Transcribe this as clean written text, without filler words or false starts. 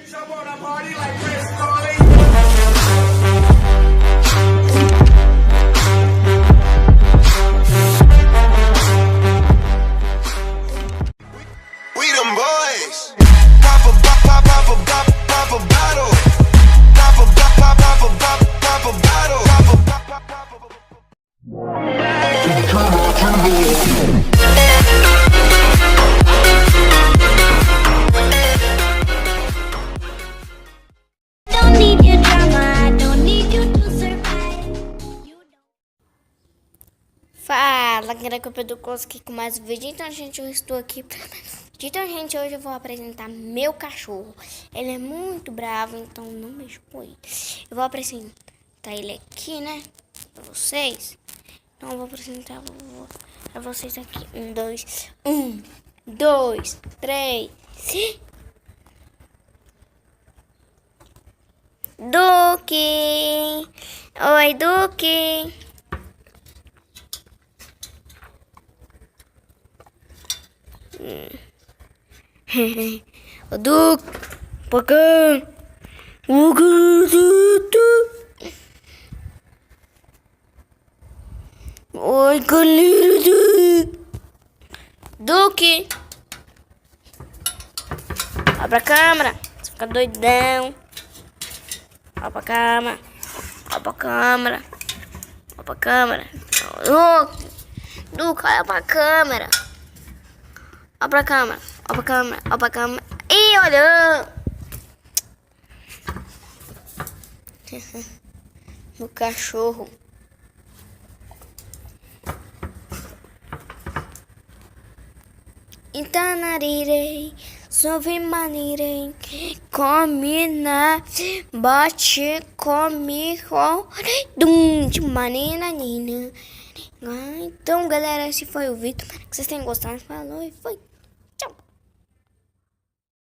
We them boys. Pop a bop, pop, pop a bop, pop a bottle. Pop a bop, pop, pop a bop, pop a bottle. Pop a bop, pop, pop a Don't need your drama, don't need you to survive. Fala, galera, que eu Pedro aqui com mais um vídeo. Então, gente, eu estou aqui. Então, gente, hoje eu vou apresentar meu cachorro. Ele é muito bravo, então não mexo com ele. Eu vou apresentar ele aqui, né, pra vocês. Então, eu vou apresentar pra vocês aqui. Um, dois, três. Duque! Oi, Duque! O Duque! Pacão! O Oi, galera! Duque! Olha pra câmera! Você fica doidão! Olha pra câmera. Olha pra câmera. Olha pra câmera. Duque, olha pra câmera. Olha pra câmera. Olha pra câmera. Olha pra câmera. Ih, olha. O cachorro. Itanarirei, soube manirei, comina, bate, come, de manina, nina. Então, galera, esse foi o vídeo. Espero que vocês tenham gostado. Falou e foi.